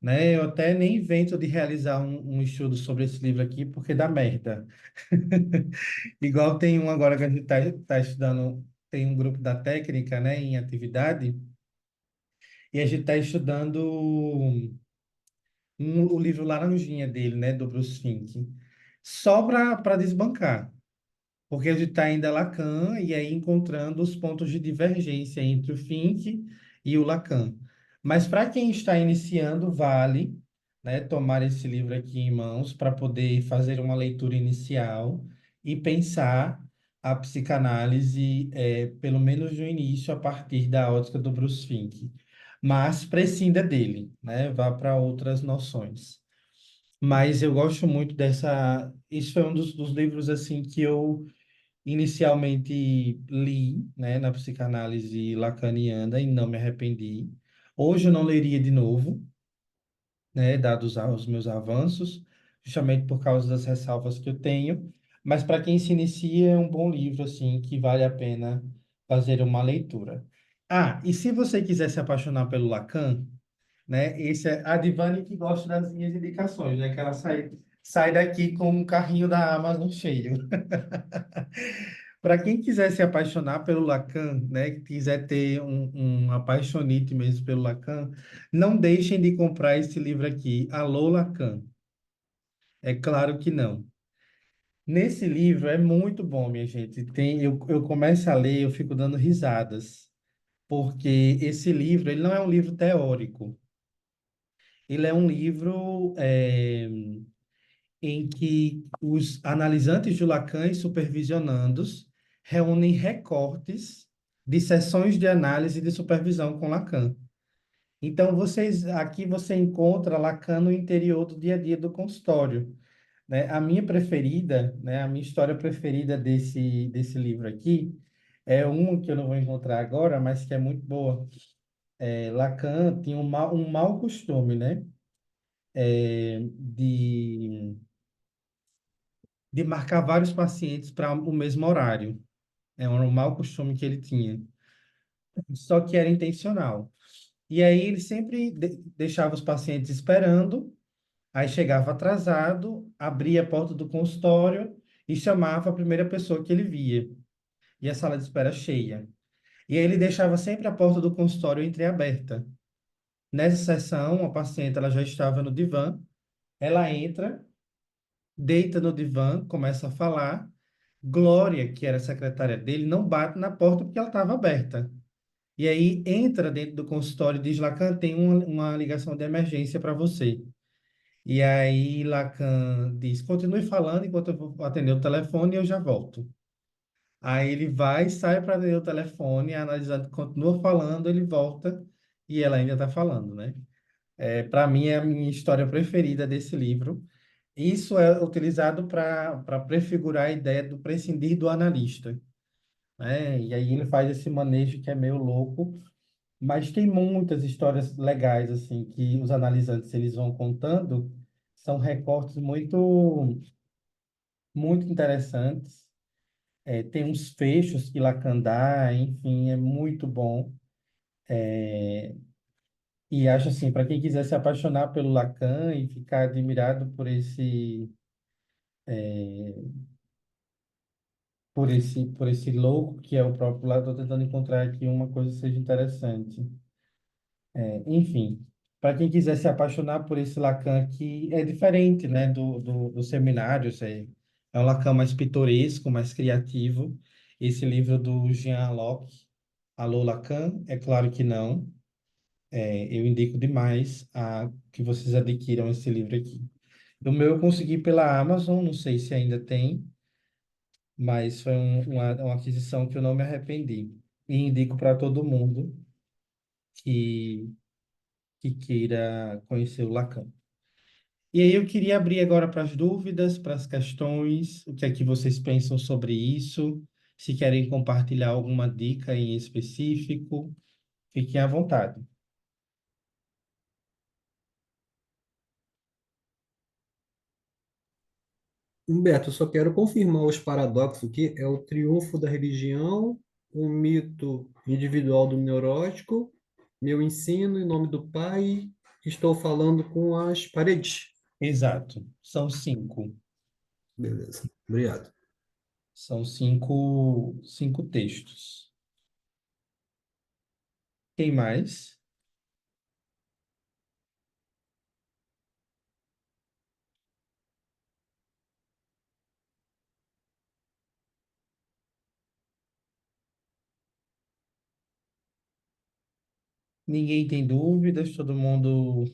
né? Eu até nem invento de realizar um estudo sobre esse livro aqui, porque dá merda. Igual tem um agora que a gente está estudando, tem um grupo da técnica, né, em atividade, e a gente está estudando o livro Laranjinha dele, né, do Bruce Fink, só para desbancar. Porque a gente está ainda Lacan e aí encontrando os pontos de divergência entre o Fink e o Lacan. Mas para quem está iniciando, vale, né, tomar esse livro aqui em mãos para poder fazer uma leitura inicial e pensar a psicanálise, pelo menos no início, a partir da ótica do Bruce Fink. Mas prescinda dele, né, vá para outras noções. Mas eu gosto muito dessa. Isso foi um dos livros assim que eu inicialmente li, né, na psicanálise lacaniana e não me arrependi. Hoje eu não leria de novo, né, dados os meus avanços, justamente por causa das ressalvas que eu tenho. Mas para quem se inicia, é um bom livro, assim, que vale a pena fazer uma leitura. Ah, e se você quiser se apaixonar pelo Lacan, né, esse é a Divane que gosta das minhas indicações, né, que ela sai daqui com um carrinho da Amazon cheio. Para quem quiser se apaixonar pelo Lacan, né, que quiser ter um apaixonite mesmo pelo Lacan, não deixem de comprar esse livro aqui, Alô Lacan. É claro que não. Nesse livro é muito bom, minha gente. Eu começo a ler, eu fico dando risadas, porque esse livro ele não é um livro teórico. Ele é um livro em que os analisantes de Lacan e supervisionandos reúnem recortes de sessões de análise e de supervisão com Lacan. Então, aqui você encontra Lacan no interior do dia a dia do consultório, né? A minha preferida, né, a minha história preferida desse livro aqui é uma que eu não vou encontrar agora, mas que é muito boa. Lacan tinha um mau costume, né, de marcar vários pacientes para o mesmo horário. É um mau costume que ele tinha, só que era intencional. E aí ele sempre deixava os pacientes esperando. Aí chegava atrasado, abria a porta do consultório e chamava a primeira pessoa que ele via. E a sala de espera cheia. E aí ele deixava sempre a porta do consultório entreaberta. Nessa sessão, a paciente ela já estava no divã, ela entra, deita no divã, começa a falar. Glória, que era a secretária dele, não bate na porta porque ela estava aberta. E aí entra dentro do consultório e diz: Lacan, tem uma ligação de emergência para você. E aí Lacan diz, continue falando enquanto eu vou atender o telefone e eu já volto. Aí ele vai, sai para atender o telefone, a analisante continua falando, ele volta e ela ainda está falando, né? Para mim é a minha história preferida desse livro. Isso é utilizado para prefigurar a ideia do prescindir do analista, né? E aí ele faz esse manejo que é meio louco, mas tem muitas histórias legais assim que os analisantes eles vão contando, são recortes muito interessantes. Tem uns fechos que Lacan dá, enfim, é muito bom. E acho assim, para quem quiser se apaixonar pelo Lacan e ficar admirado por esse louco que é o próprio Lacan, estou tentando encontrar aqui uma coisa que seja interessante. Enfim, para quem quiser se apaixonar por esse Lacan que é diferente, né, do seminário, é um Lacan mais pitoresco, mais criativo. Esse livro do Jean Locke, Alô Lacan? É claro que não. Eu indico demais que vocês adquiram esse livro aqui. O meu eu consegui pela Amazon, não sei se ainda tem, mas foi uma aquisição que eu não me arrependi. E indico para todo mundo que, que queira conhecer o Lacan. E aí eu queria abrir agora para as dúvidas, para as questões, o que é que vocês pensam sobre isso, se querem compartilhar alguma dica em específico, fiquem à vontade. Humberto, eu só quero confirmar os paradoxos aqui. É o triunfo da religião, o mito individual do neurótico, meu ensino em nome do Pai, estou falando com as paredes. Exato, são cinco. Beleza, obrigado. São cinco textos. Quem mais? Ninguém tem dúvidas, todo mundo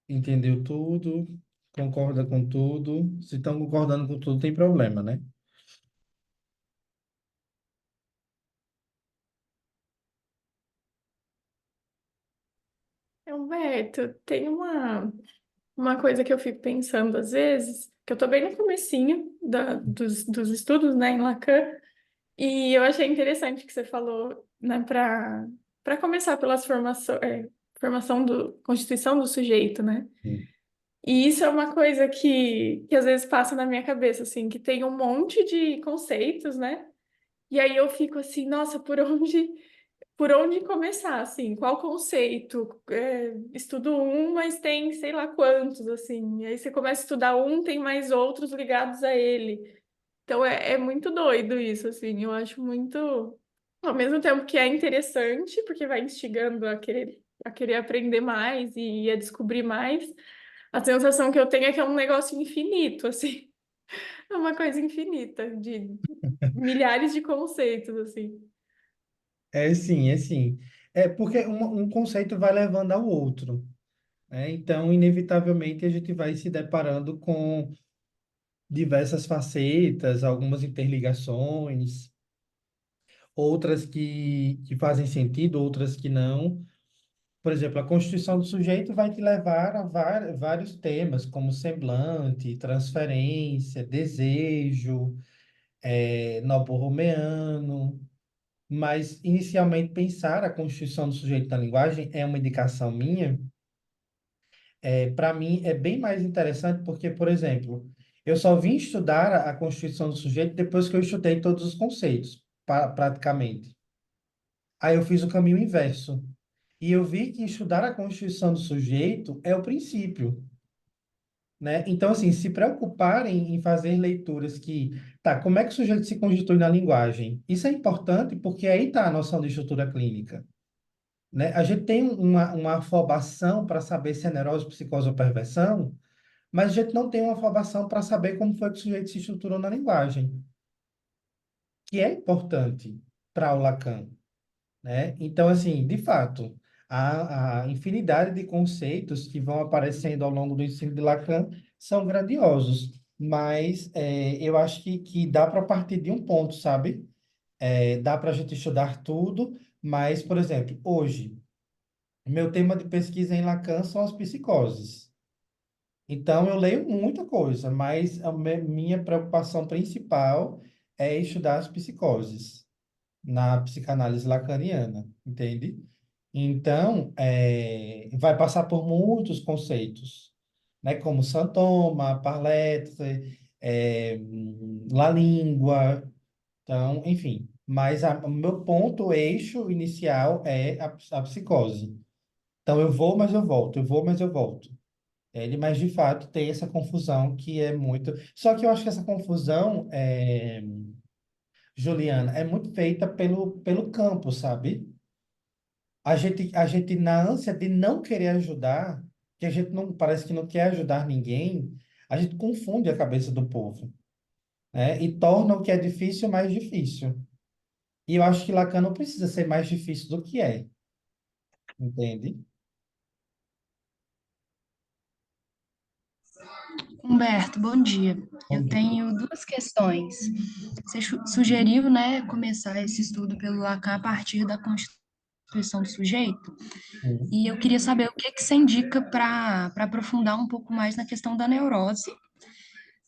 entendeu tudo, concorda com tudo. Se estão concordando com tudo, tem problema, né? Humberto, tem uma coisa que eu fico pensando às vezes, que eu tô bem no comecinho dos estudos, né, em Lacan, e eu achei interessante que você falou, né, para começar pelas formação constituição do sujeito, né? Sim. E isso é uma coisa que às vezes passa na minha cabeça, assim, que tem um monte de conceitos, né? E aí eu fico assim, nossa, por onde começar, assim, qual conceito? Estudo um, mas tem sei lá quantos, assim. E aí você começa a estudar um, tem mais outros ligados a ele. Então é muito doido isso, assim. Eu acho muito. Ao mesmo tempo que é interessante, porque vai instigando a querer aprender mais e a descobrir mais, A sensação que eu tenho é que é um negócio infinito, assim. É uma coisa infinita, de milhares de conceitos, assim. É sim, é sim. É porque um conceito vai levando ao outro, né? Então, inevitavelmente, a gente vai se deparando com diversas facetas, algumas interligações, outras que fazem sentido, outras que não. Por exemplo, a constituição do sujeito vai te levar a vários temas, como semblante, transferência, desejo, noborromeano. Mas, inicialmente, pensar a constituição do sujeito na linguagem é uma indicação minha. Para mim, é bem mais interessante porque, por exemplo, eu só vim estudar a constituição do sujeito depois que eu estudei todos os conceitos, praticamente. Aí eu fiz o caminho inverso. E eu vi que estudar a constituição do sujeito é o princípio, né? Então, assim, se preocuparem em fazer leituras que, tá, como é que o sujeito se constitui na linguagem? Isso é importante porque aí está a noção de estrutura clínica, né? A gente tem uma afobação para saber se é neurose, psicose ou perversão, mas a gente não tem uma afobação para saber como foi que o sujeito se estruturou na linguagem, que é importante para o Lacan, né? Então, assim, de fato, a infinidade de conceitos que vão aparecendo ao longo do ensino de Lacan são grandiosos, mas eu acho que dá para partir de um ponto, sabe? Dá para a gente estudar tudo, mas, por exemplo, hoje, meu tema de pesquisa em Lacan são as psicoses. Então, eu leio muita coisa, mas a minha preocupação principal é estudar as psicoses na psicanálise lacaniana, entende? Então, vai passar por muitos conceitos, né? Como Santoma, Parlette, La Língua, então, enfim. Mas o meu ponto, eixo inicial é a psicose. Então, eu vou, mas eu volto, eu vou, mas eu volto. Mas, de fato, tem essa confusão que é muito... Só que eu acho que essa confusão, Juliana, é muito feita pelo campo, sabe? A gente, na ânsia de não querer ajudar, que a gente não parece que não quer ajudar ninguém, a gente confunde a cabeça do povo, né? E torna o que é difícil mais difícil. E eu acho que Lacan não precisa ser mais difícil do que é, entende? Humberto, bom dia. Bom Eu dia. tenho duas questões. Você sugeriu, né, começar esse estudo pelo Lacan a partir da constituição do sujeito, Hum. e eu queria saber o que que você indica para aprofundar um pouco mais na questão da neurose.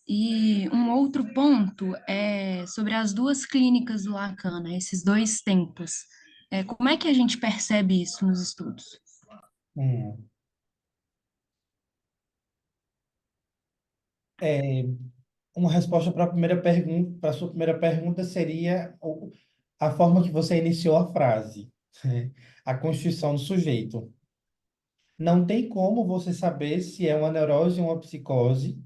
E um outro ponto é sobre as duas clínicas do Lacan, né, esses dois tempos. Como é que a gente percebe isso nos estudos? Hum. É, uma resposta para a primeira pergunta, para a sua primeira pergunta seria a forma que você iniciou a frase, né? A constituição do sujeito. Não tem como você saber se é uma neurose ou uma psicose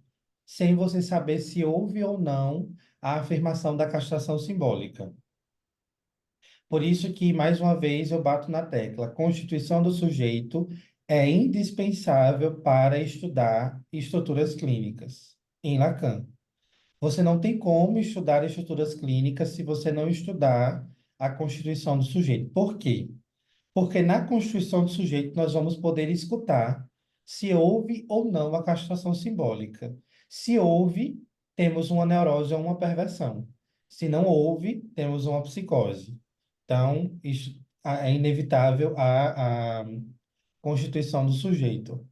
sem você saber se houve ou não a afirmação da castração simbólica. Por isso que, mais uma vez, eu bato na tecla. A constituição do sujeito é indispensável para estudar estruturas clínicas em Lacan. Você não tem como estudar estruturas clínicas se você não estudar a constituição do sujeito. Por quê? Porque na constituição do sujeito nós vamos poder escutar se houve ou não a castração simbólica. Se houve, temos uma neurose ou uma perversão. Se não houve, temos uma psicose. Então, isso é inevitável a constituição do sujeito.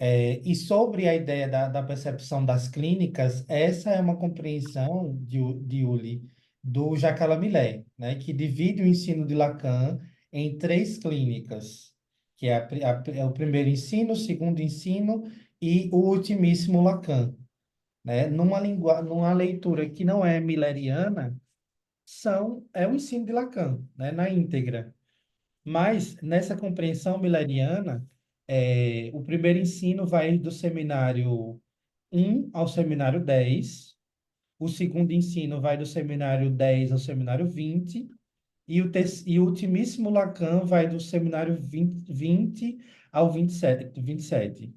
E sobre a ideia da percepção das clínicas, essa é uma compreensão de Uli, do Jacques Lamillet, né, que divide o ensino de Lacan em três clínicas, que é, é o primeiro ensino, o segundo ensino e o ultimíssimo Lacan, né? Numa leitura que não é milleriana, é o ensino de Lacan, né, na íntegra. Mas, nessa compreensão milleriana, o primeiro ensino vai do seminário 1 ao seminário 10, o segundo ensino vai do seminário 10 ao seminário 20, e o ultimíssimo Lacan vai do seminário 20 ao 27.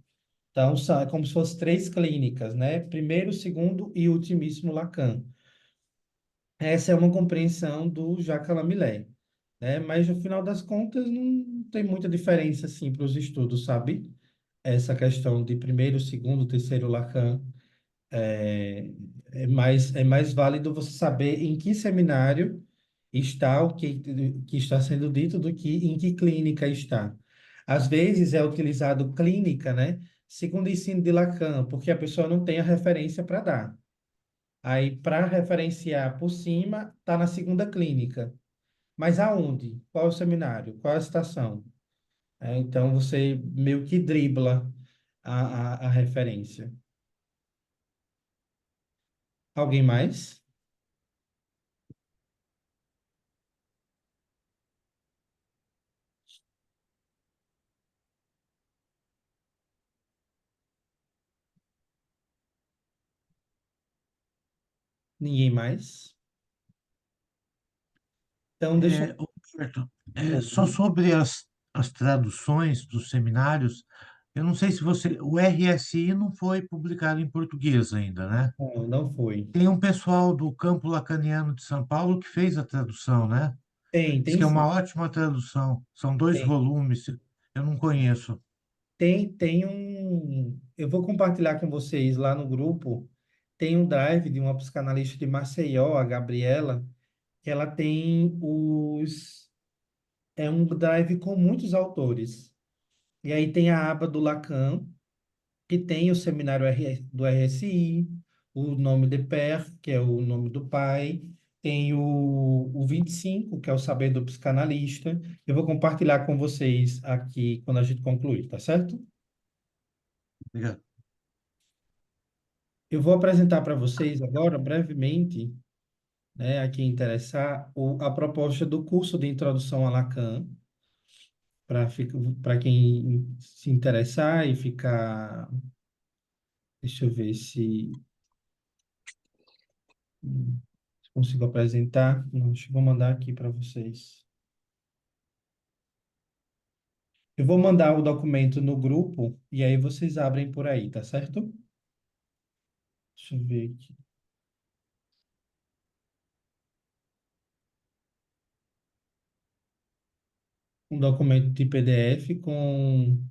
Então, é como se fossem três clínicas, né? Primeiro, segundo e ultimíssimo Lacan. Essa é uma compreensão do Jacques Lamillet, né? Mas, no final das contas, não tem muita diferença, assim, para os estudos, sabe? Essa questão de primeiro, segundo, terceiro Lacan. É, é mais válido você saber em que seminário está o que está sendo dito do que em que clínica está. Às vezes é utilizado clínica, né? Segundo o ensino de Lacan, porque a pessoa não tem a referência para dar. Aí, para referenciar por cima, está na segunda clínica. Mas aonde? Qual é o seminário? Qual é a estação? Então, você meio que dribla a referência. Alguém mais? Ninguém mais? Então, deixa eu... Roberto, só Oi. sobre as traduções dos seminários, eu não sei se o RSI não foi publicado em português ainda, né? Não, não foi. Tem um pessoal do Campo Lacaniano de São Paulo que fez a tradução, né? Diz Tem que é sim. uma ótima tradução. São 2 Tem. volumes, eu não conheço. Tem um. Eu vou compartilhar com vocês lá no grupo. Tem um drive de uma psicanalista de Maceió, a Gabriela, que ela tem os. É um drive com muitos autores. E aí tem a aba do Lacan, que tem o seminário do RSI, o nome de Père, que é o nome do pai, tem o 25, que é o saber do psicanalista. Eu vou compartilhar com vocês aqui quando a gente concluir, tá certo? Obrigado. Eu vou apresentar para vocês agora, brevemente, né, a quem interessar, a proposta do curso de Introdução a Lacan, para quem se interessar e ficar. Deixa eu ver se consigo apresentar. Não, deixa eu vou mandar aqui para vocês. Eu vou mandar o documento no grupo e aí vocês abrem por aí, tá certo? Deixa eu ver aqui. Um documento de PDF com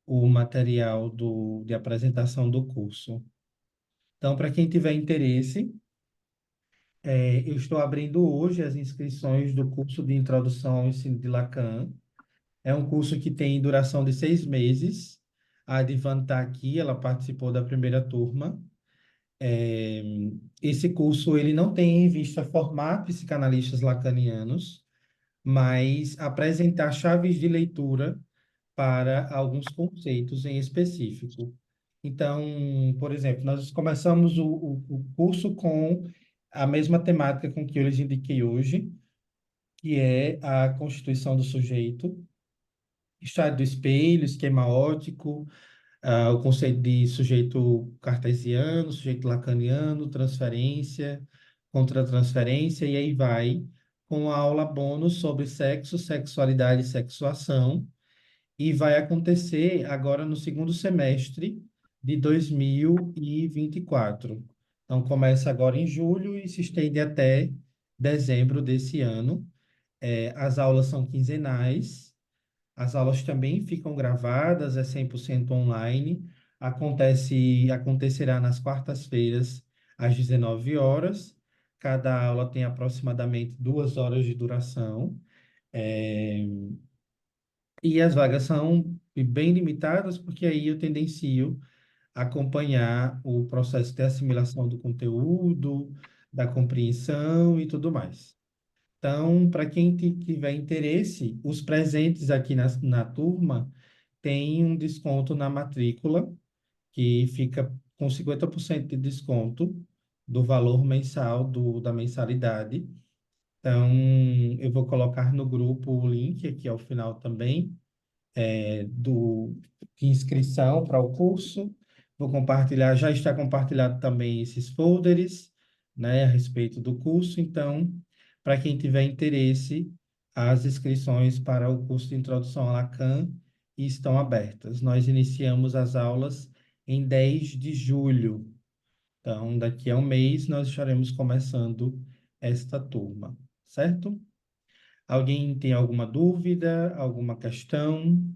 o material de apresentação do curso. Então, para quem tiver interesse, eu estou abrindo hoje as inscrições do curso de Introdução ao Ensino de Lacan. É um curso que tem duração de 6 meses. A Advan está aqui, ela participou da primeira turma. É, Esse curso ele não tem em vista formar psicanalistas lacanianos, mas apresentar chaves de leitura para alguns conceitos em específico. Então, por exemplo, nós começamos o curso com a mesma temática com que eu lhes indiquei hoje, que é a constituição do sujeito, estado do espelho, esquema óptico, o conceito de sujeito cartesiano, sujeito lacaniano, transferência, contratransferência, e aí vai com a aula bônus sobre sexo, sexualidade e sexuação, e vai acontecer agora no segundo semestre de 2024. Então, começa agora em julho e se estende até dezembro desse ano. As aulas são quinzenais, as aulas também ficam gravadas, é 100% online. Acontecerá nas quartas-feiras, às 19 horas. Cada aula tem aproximadamente 2 horas de duração. É, E as vagas são bem limitadas, porque aí eu tendencio a acompanhar o processo de assimilação do conteúdo, da compreensão e tudo mais. Então, para quem tiver interesse, os presentes aqui na turma têm um desconto na matrícula, que fica com 50% de desconto do valor mensal da mensalidade. Então, eu vou colocar no grupo o link aqui ao final também de inscrição para o curso. Vou compartilhar, já está compartilhado também esses folders, né, a respeito do curso. Então, para quem tiver interesse, as inscrições para o curso de Introdução a Lacan e estão abertas. Nós iniciamos as aulas em 10 de julho. Então, daqui a um mês, nós estaremos começando esta turma, certo? Alguém tem alguma dúvida, alguma questão?